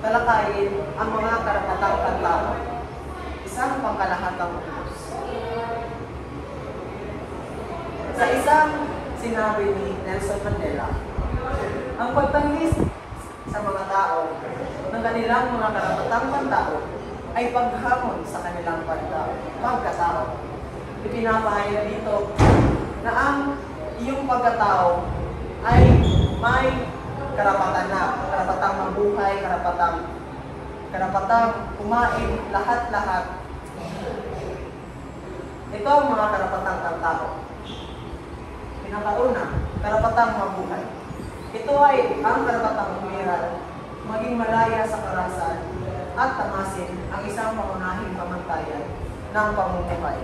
talakayin ang mga karapatang pantao, isang pangkalahatang utos. Sa isang sinabi ni Nelson Mandela, ang pagtangis sa mga tao ng kanilang mga karapatang pantao ay paghamon sa kanilang pagkatao. Ipinapahayag dito na ang iyong pagkatao ay may karapatan na, karapatang mabuhay, karapatang kumain, lahat-lahat. Ito ang mga karapatang pantao. Pinakauna, karapatang mabuhay. Ito ay ang karapatang umiral, maging malaya sa karahasan at tamasin ang isang pangunahing pamantayan ng pamumuhay.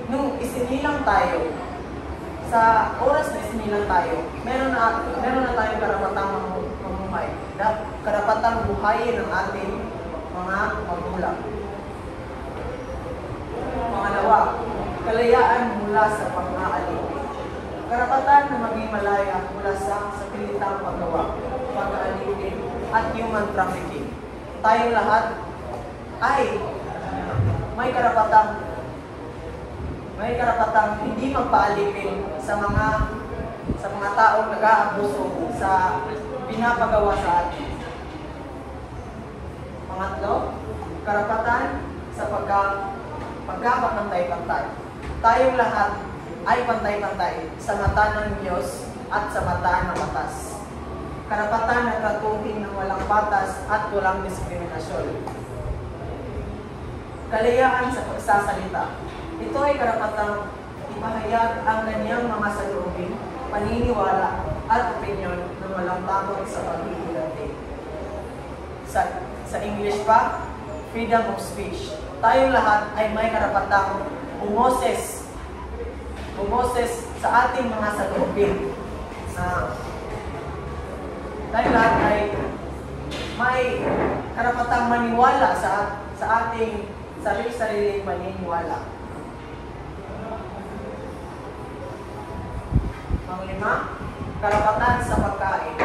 Nung isinilang tayo, sa oras na isinilang tayo, meron na tayong karapatang mamuhay, karapatang buhayin ng ating mga magulang. Pangalawa, kalayaan mula sa pang-aalipin. Karapatan na maging malaya mula sa pilitang paggawa, pag-aalipin, at human trafficking. Tayong lahat ay may karapatang hindi magpaalipin sa mga taong nag-aabuso sa pinapagawa sa atin. Pangatlo, karapatan sa pagkapantay-pantay. Tayong lahat ay pantay-pantay sa mata ng Diyos at sa mata ng batas. Karapatan na tratuhin ng walang batas at walang diskriminasyon. Kalayaan sa pagsasalita. Ito ay karapatang ipahayag ang kanyang mga saloobin, paniniwala at opinyon ng walang takot sa paghihiganti. Sa English pa, freedom of speech. Tayong lahat ay may karapatang bumoses sa ating mga saloobin. Tayong lahat ay may karapatang maniwala sa ating sarili-sariling paniniwala. Panglima, karapatan sa pagkain.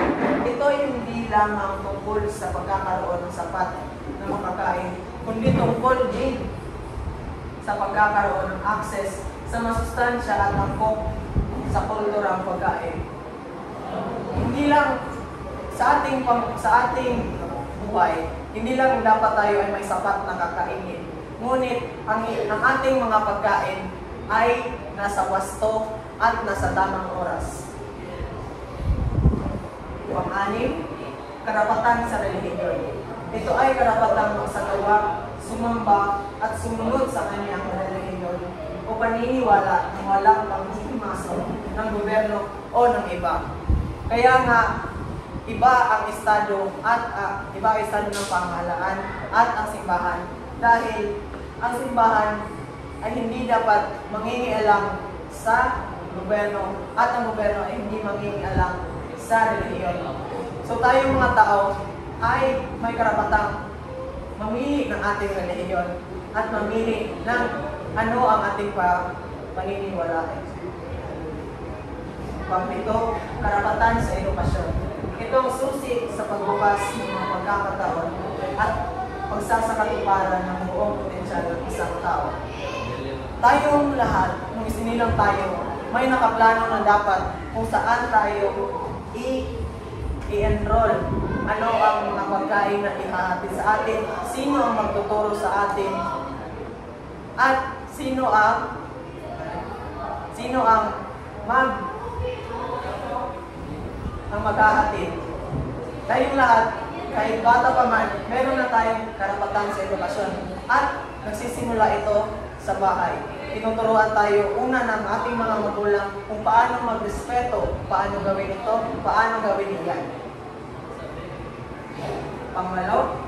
Ito ay hindi lamang tungkol sa pagkakaroon ng sapat na makakain, kundi tungkol din sa pagkakaroon ng access sa masustansya at angkop sa kulturang pagkain. Hindi lang sa ating buhay, hindi lang dapat tayo ay may sapat na kakainin. Ngunit ang ating mga pagkain ay nasa wasto at nasa tamang oras. Pang-anim, karapatan sa relihiyon. Ito ay karapatang magsagawa, sumamba at sumunod sa kanyang relihiyon o paniniwala ng walang panghihimasok ng gobyerno o ng iba. Kaya nga, iba ang estado ng pamahalaan at ang simbahan dahil ang simbahan ay hindi dapat mangingialam sa gobyerno at ang gobyerno ay hindi mangingialam sa relihiyon. So tayong mga tao ay may karapatang mamili ng ating relihiyon at mamili ng ano ang ating paniniwalaan. Pang-pito, karapatan sa edukasyon. Ito ang susi sa pagbukas ng mga pagkakataon at pagsasakatuparan ng buong potensyal ng isang tao. Tayong lahat, nung isinilang tayo, may nakaplano na dapat kung saan tayo i-enroll. Ano ang mga pagkain na ihahatid sa atin, sino ang magtuturo sa atin, at sino ang maghahatid. Tayong lahat, kahit bata pa man, meron na tayong karapatan sa edukasyon at nagsisimula ito sa bahay. Tinuturuan tayo una ng ating mga magulang kung paano magrespeto, paano gawin ito, paano gawin iyan. Pangwalo,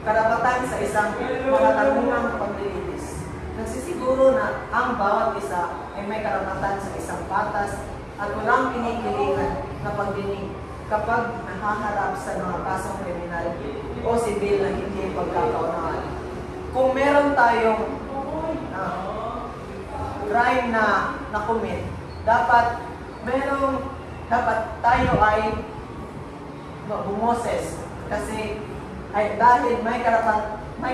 karapatan sa isang mga tanungang paglilitis. Nagsisiguro na ang bawat isa ay may karapatan sa isang patas at walang kinikilingan na pagdinig kapag nahaharap sa mga kasong kriminal o sibil na hindi pagkakaunawan. Kung meron tayong crime na na-commit, dapat tayo ay bumoses Kasi dahil may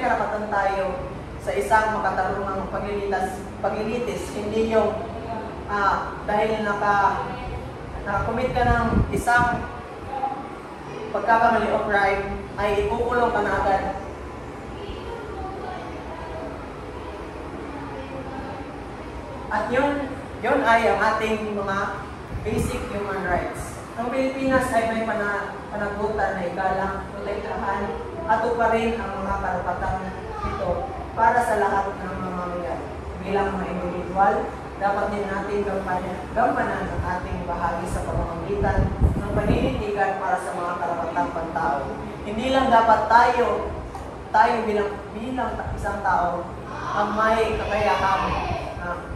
karapatan tayo sa isang makatarungang paglilitis, hindi yung dahil nakakommit ka ng isang pagkakamali o crime, ay ikukulong ka na agad. At yun ay ang ating mga basic human rights. Ang Pilipinas ay may panagutan na igalang, protektahan, at rin ang mga karapatang ito para sa lahat ng mamamayan. Bilang mga individual, dapat din natin gampanan ang ating bahagi sa pamamagitan ng paninitigan para sa mga karapatang pantao. Hindi lang dapat tayo bilang isang tao ang may kakayahang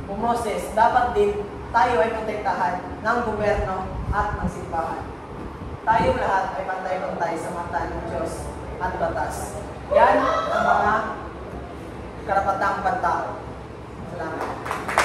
bumoses, dapat din tayo ay protektahan ng gobyerno at ng simbahan. Tayo lahat ay pantay-pantay sa mata ng Diyos at batas. Yan ang mga karapatang pantao. Salamat.